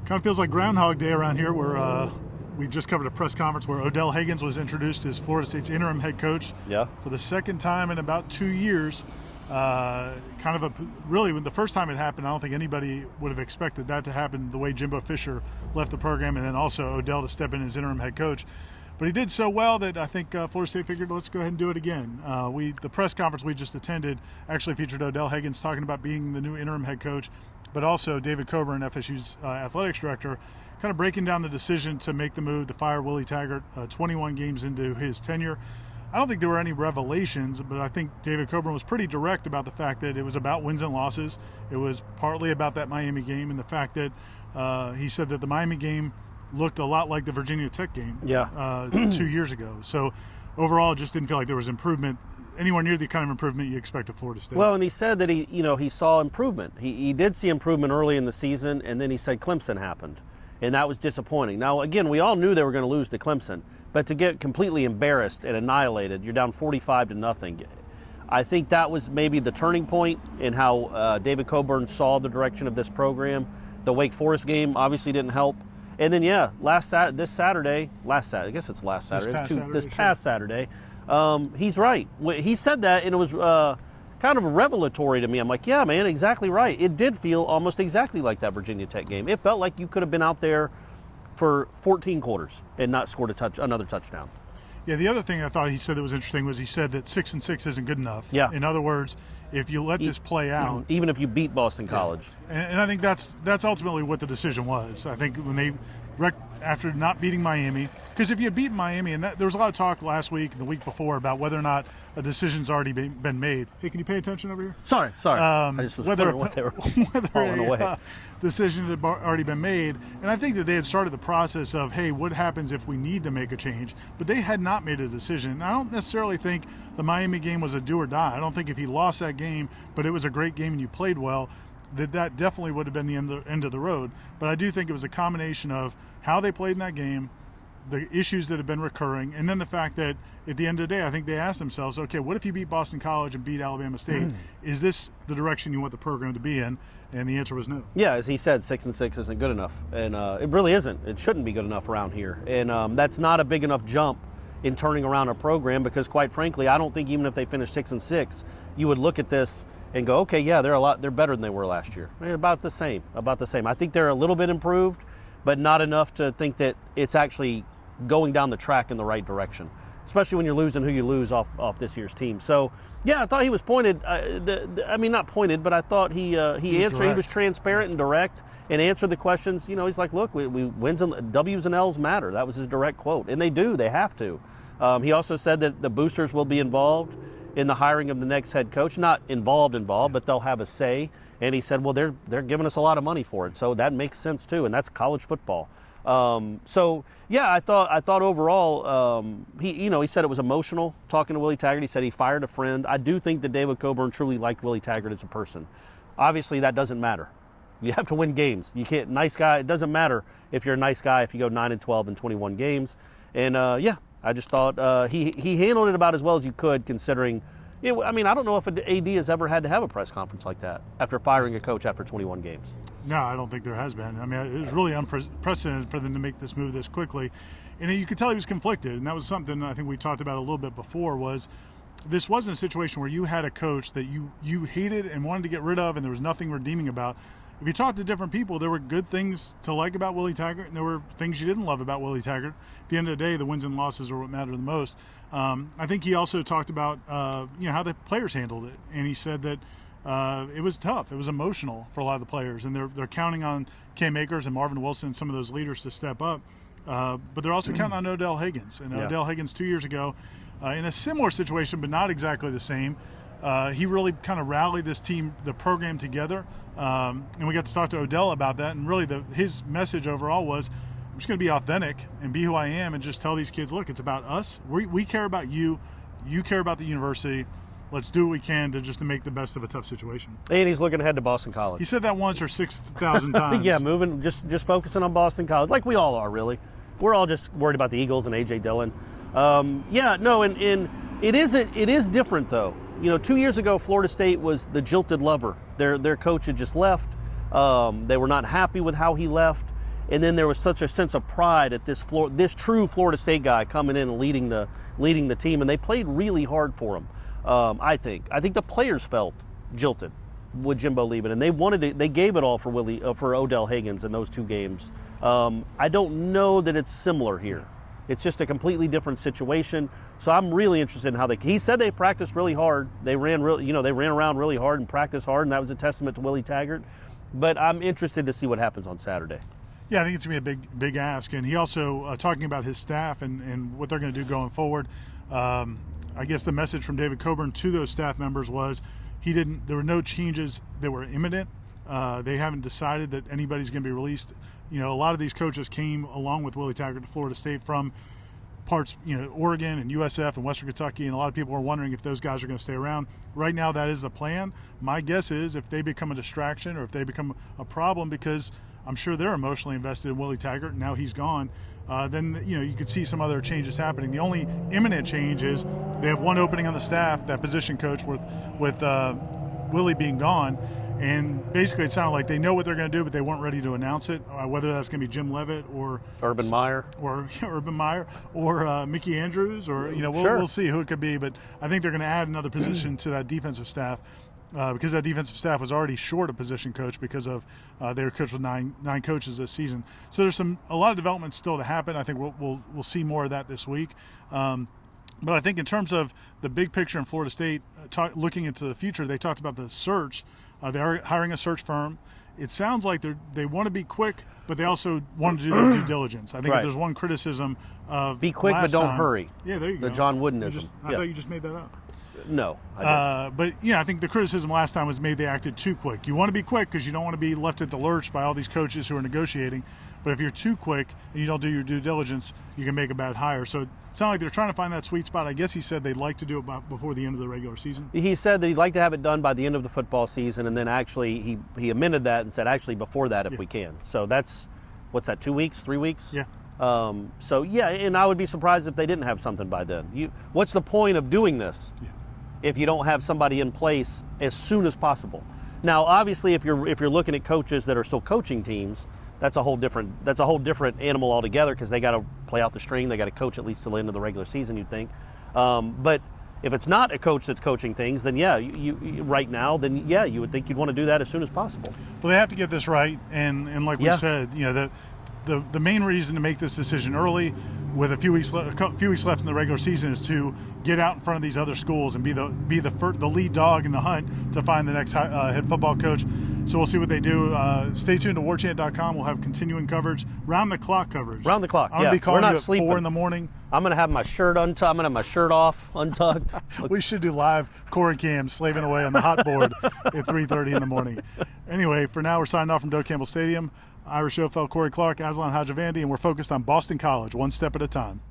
Kind of feels like Groundhog Day around here, where we just covered a press conference where Odell Haggins was introduced as Florida State's interim head coach for the second time in about 2 years. Really, the first time it happened, I don't think anybody would have expected that to happen the way Jimbo Fisher left the program, and then also Odell to step in as interim head coach. But he did so well that I think Florida State figured, let's go ahead and do it again. The press conference we just attended actually featured Odell Haggins talking about being the new interim head coach, but also David Coburn, FSU's athletics director, kind of breaking down the decision to make the move to fire Willie Taggart 21 games into his tenure. I don't think there were any revelations, but I think David Coburn was pretty direct about the fact that it was about wins and losses. It was partly about that Miami game and the fact that he said that the Miami game looked a lot like the Virginia Tech game 2 years ago. So overall, it just didn't feel like there was improvement, anywhere near the kind of improvement you expect of Florida State. Well, and he said that he saw improvement. He did see improvement early in the season, and then he said Clemson happened, and that was disappointing. Now, again, we all knew they were going to lose to Clemson, but to get completely embarrassed and annihilated, you're down 45-0. I think that was maybe the turning point in how David Coburn saw the direction of this program. The Wake Forest game obviously didn't help. And then, this Saturday, he's right. He said that, and it was kind of revelatory to me. I'm like, yeah, man, exactly right. It did feel almost exactly like that Virginia Tech game. It felt like you could have been out there for 14 quarters and not scored another touchdown. Yeah, the other thing I thought he said that was interesting was he said that 6-6 isn't good enough. Yeah. In other words, if you let this play out, even if you beat Boston College, and I think that's ultimately what the decision was. I think when they after not beating Miami, because if you had beaten Miami, and there was a lot of talk last week and the week before about whether or not a decision's already been made. Hey, can you pay attention over here? Sorry. I just was wondering what they were falling away. Decision had already been made, and I think that they had started the process of, hey, what happens if we need to make a change? But they had not made a decision. And I don't necessarily think the Miami game was a do or die. I don't think if he lost that game, but it was a great game and you played well, that definitely would have been the end of the road. But I do think it was a combination of how they played in that game, the issues that have been recurring, and then the fact that at the end of the day, I think they asked themselves, okay, what if you beat Boston College and beat Alabama State? Is this the direction you want the program to be in? And the answer was no. Yeah, as he said, 6-6 isn't good enough. And it really isn't. It shouldn't be good enough around here. And that's not a big enough jump in turning around a program because, quite frankly, I don't think even if they finished 6-6, you would look at this and go, okay, yeah, they're better than they were last year. About the same. I think they're a little bit improved, but not enough to think that it's actually going down the track in the right direction, especially when you're losing who you lose off this year's team. So, yeah, I thought he was pointed. Not pointed, but I thought he answered. Direct. He was transparent and direct and answered the questions. He's like, look, we wins and W's and L's matter. That was his direct quote, and they do. They have to. He also said that the boosters will be involved in the hiring of the next head coach. Not involved, but they'll have a say. And he said, well, they're giving us a lot of money for it, so that makes sense too, and that's college football. I thought overall, he said it was emotional talking to Willie Taggart. He said he fired a friend. I do think that David Coburn truly liked Willie Taggart as a person. Obviously, that doesn't matter. You have to win games. You can't, nice guy. It doesn't matter if you're a nice guy if you go 9-12 in 21 games. And I just thought he handled it about as well as you could, considering. I don't know if an AD has ever had to have a press conference like that after firing a coach after 21 games. No, I don't think there has been. It was really unprecedented for them to make this move this quickly. And you could tell he was conflicted, and that was something I think we talked about a little bit before, was this wasn't a situation where you had a coach that you hated and wanted to get rid of and there was nothing redeeming about. If you talked to different people, there were good things to like about Willie Taggart, and there were things you didn't love about Willie Taggart. At the end of the day, the wins and losses are what matter the most. I think he also talked about how the players handled it, and he said that it was tough. It was emotional for a lot of the players, and they're counting on Cam Akers and Marvin Wilson and some of those leaders to step up. But they're also counting on Odell Haggins. And Odell Haggins 2 years ago, in a similar situation, but not exactly the same, he really kind of rallied this team, the program together. And we got to talk to Odell about that. And really his message overall was, I'm just going to be authentic and be who I am and just tell these kids, look, it's about us. We care about you. You care about the university. Let's do what we can to make the best of a tough situation. And he's looking ahead to Boston College. He said that once or 6,000 times. Yeah, just focusing on Boston College, like we all are, really. We're all just worried about the Eagles and A.J. Dillon. And it is different, though. 2 years ago, Florida State was the jilted lover. Their coach had just left. They were not happy with how he left. and then there was such a sense of pride at this true Florida State guy coming in and leading the team, and they played really hard for him. I think the players felt jilted with Jimbo leaving, and they gave it all for Odell Haggins in those 2 games. I don't know that it's similar here. It's just a completely different situation. So I'm really interested in how he said they practiced really hard. They ran around really hard and practiced hard, and that was a testament to Willie Taggart. But I'm interested to see what happens on Saturday. Yeah, I think it's going to be a big ask. And he also, talking about his staff and what they're going to do going forward, I guess the message from David Coburn to those staff members was there were no changes that were imminent. They haven't decided that anybody's going to be released. A lot of these coaches came along with Willie Taggart to Florida State from parts, Oregon and USF and Western Kentucky, and a lot of people are wondering if those guys are going to stay around. Right now, that is the plan. My guess is if they become a distraction or if they become a problem, because I'm sure they're emotionally invested in Willie Taggart and now he's gone, then you could see some other changes happening. The only imminent change is they have one opening on the staff, that position coach, with Willie being gone. And basically, it sounded like they know what they're going to do, but they weren't ready to announce it. Whether that's going to be Jim Leavitt or Urban Meyer, or Mickey Andrews, or we'll see who it could be. But I think they're going to add another position to that defensive staff because that defensive staff was already short a position coach because of they were coached with nine coaches this season. So there's a lot of development still to happen. I think we'll see more of that this week. But I think in terms of the big picture in Florida State, looking into the future, they talked about the search. They are hiring a search firm. It sounds like they want to be quick, but they also want to do their due diligence. I think if there's one criticism of be quick but don't hurry. Yeah, there you go. The John Woodenism. I thought you just made that up. No. I didn't. But I think the criticism last time was maybe they acted too quick. You want to be quick because you don't want to be left at the lurch by all these coaches who are negotiating. But if you're too quick and you don't do your due diligence, you can make a bad hire. So it sounds like they're trying to find that sweet spot. I guess he said they'd like to do it before the end of the regular season. He said that he'd like to have it done by the end of the football season, and then actually he amended that and said actually before that if we can. So that's, what's that, 2 weeks, 3 weeks? Yeah. And I would be surprised if they didn't have something by then. What's the point of doing this if you don't have somebody in place as soon as possible? Now, obviously, if you're looking at coaches that are still coaching teams, that's a whole different animal altogether because they got to play out the string. They got to coach at least till the end of the regular season, you'd think. But if it's not a coach that's coaching things, then right now, you would think you'd want to do that as soon as possible. Well, they have to get this right, and like we said, the main reason to make this decision early, with a few weeks left in the regular season, is to get out in front of these other schools and be the lead dog in the hunt to find the next head football coach. So we'll see what they do. Stay tuned to Warchant.com. We'll have continuing coverage, round-the-clock coverage. Round the clock, I'm going to be calling you at sleeping. 4 in the morning. I'm going to have my shirt untucked. I'm going to have my shirt off, untucked. We should do live Corey Cam slaving away on the hot board at 3:30 in the morning. Anyway, for now, we're signing off from Doak Campbell Stadium. Irish Ofel, Corey Clark, Aslan Hajavandi, and we're focused on Boston College, one step at a time.